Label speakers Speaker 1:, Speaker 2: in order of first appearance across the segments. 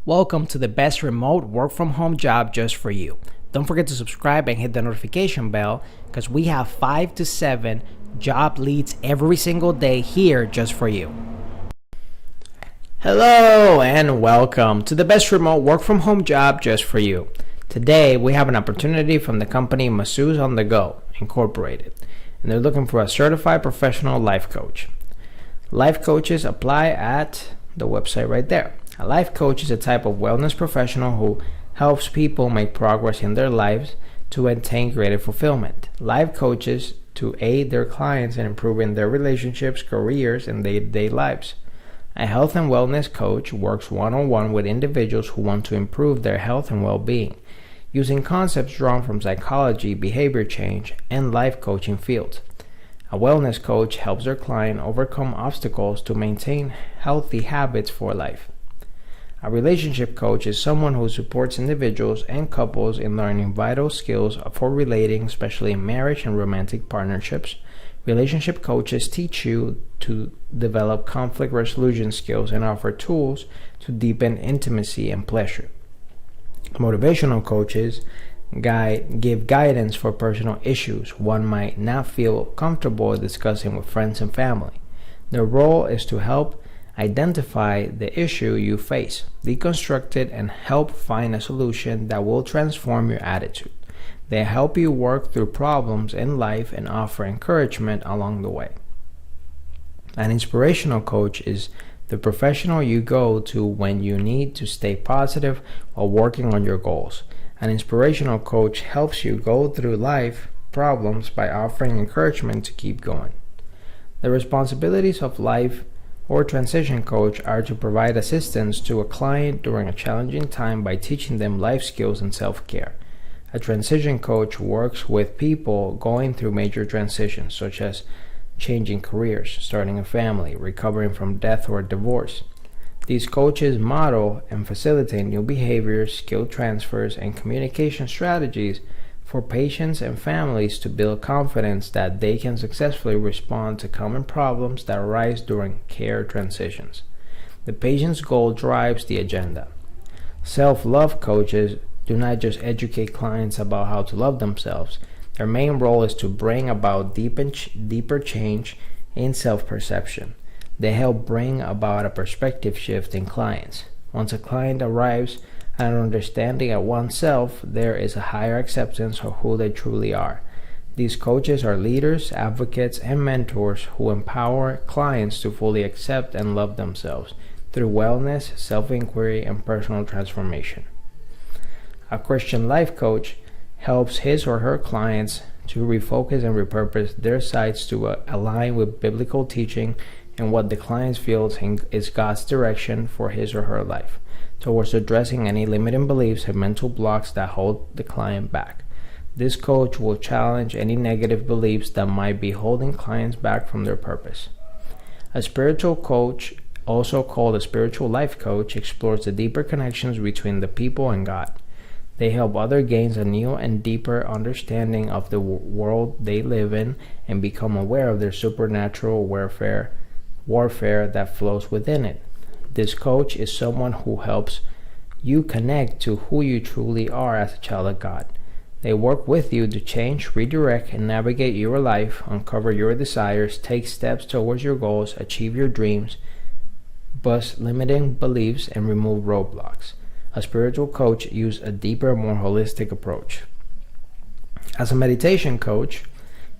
Speaker 1: Welcome to the best remote work from home job just for you. Don't forget to subscribe and hit the notification bell because we have 5 to 7 job leads every single day here just for you. Hello and welcome to the best remote work from home job just for you. Today we have an opportunity from the company Masseuse on the Go Incorporated, and they're looking for a certified professional life coach. Life coaches apply at the website right there. A life coach is a type of wellness professional who helps people make progress in their lives to attain greater fulfillment. Life coaches to aid their clients in improving their relationships, careers, and day-to-day lives. A health and wellness coach works one-on-one with individuals who want to improve their health and well-being, using concepts drawn from psychology, behavior change, and life coaching fields. A wellness coach helps their client overcome obstacles to maintain healthy habits for life. A relationship coach is someone who supports individuals and couples in learning vital skills for relating, especially in marriage and romantic partnerships. Relationship coaches teach you to develop conflict resolution skills and offer tools to deepen intimacy and pleasure. Motivational coaches give guidance for personal issues one might not feel comfortable discussing with friends and family. Their role is to help identify the issue you face, deconstruct it, and help find a solution that will transform your attitude. They help you work through problems in life and offer encouragement along the way. An inspirational coach is the professional you go to when you need to stay positive while working on your goals. An inspirational coach helps you go through life problems by offering encouragement to keep going. The responsibilities of life or transition coach are to provide assistance to a client during a challenging time by teaching them life skills and self-care. A transition coach works with people going through major transitions, such as changing careers, starting a family, recovering from death or divorce. These coaches model and facilitate new behaviors, skill transfers, and communication strategies for patients and families to build confidence that they can successfully respond to common problems that arise during care transitions. The patient's goal drives the agenda. Self-love coaches do not just educate clients about how to love themselves. Their main role is to bring about deeper change in self-perception. They help bring about a perspective shift in clients. Once a client arrives at an understanding of oneself, there is a higher acceptance of who they truly are. These coaches are leaders, advocates, and mentors who empower clients to fully accept and love themselves through wellness, self-inquiry, and personal transformation. A Christian life coach helps his or her clients to refocus and repurpose their sights to align with biblical teaching and what the client feels is God's direction for his or her life, towards addressing any limiting beliefs and mental blocks that hold the client back. This coach will challenge any negative beliefs that might be holding clients back from their purpose. A spiritual coach, also called a spiritual life coach, explores the deeper connections between the people and God. They help others gain a new and deeper understanding of the world they live in and become aware of their supernatural warfare that flows within it. This coach is someone who helps you connect to who you truly are as a child of God. They work with you to change, redirect, and navigate your life, uncover your desires, take steps towards your goals, achieve your dreams, bust limiting beliefs, and remove roadblocks. A spiritual coach uses a deeper, more holistic approach. As a meditation coach,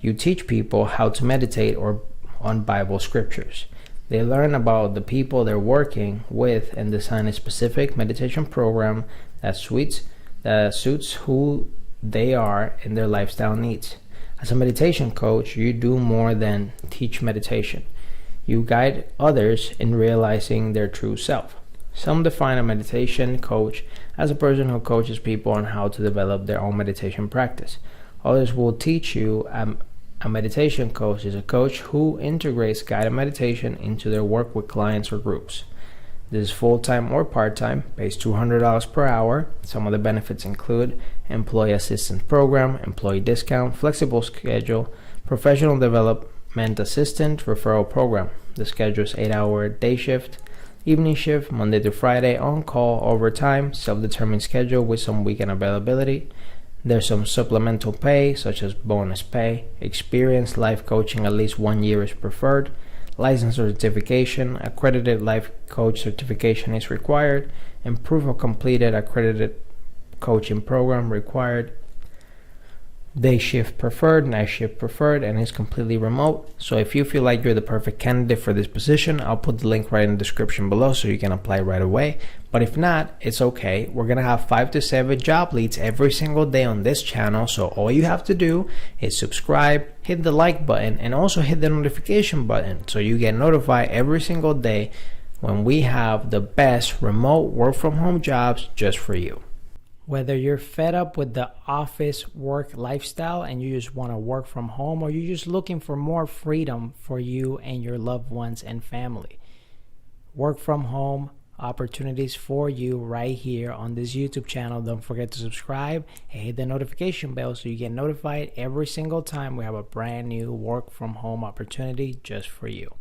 Speaker 1: you teach people how to meditate or on Bible scriptures. They learn about the people they're working with and design a specific meditation program that suits who they are and their lifestyle needs. As a meditation coach, you do more than teach meditation. You guide others in realizing their true self. Some define a meditation coach as a person who coaches people on how to develop their own meditation practice. Others will teach you a meditation coach is a coach who integrates guided meditation into their work with clients or groups. This is full-time or part-time, pays $200 per hour. Some of the benefits include employee assistance program, employee discount, flexible schedule, professional development assistant, referral program. The schedule is 8-hour day shift, Evening shift, Monday to Friday, on call, overtime, self-determined schedule with some weekend availability. There's some supplemental pay, such as bonus pay. Experience life coaching at least 1 year is preferred. License or certification, accredited life coach certification is required, and proof of completed accredited coaching program required. Day shift preferred, night shift preferred, and it's completely remote. So if you feel like you're the perfect candidate for this position, I'll put the link right in the description below so you can apply right away. But if not, it's okay. We're gonna have 5 to 7 job leads every single day on this channel. So all you have to do is subscribe, hit the like button, and also hit the notification button so you get notified every single day when we have the best remote work from home jobs just for you. Whether you're fed up with the office work lifestyle and you just want to work from home, or you're just looking for more freedom for you and your loved ones and family, work from home opportunities for you right here on this YouTube channel. Don't forget to subscribe and hit the notification bell so you get notified every single time we have a brand new work from home opportunity just for you.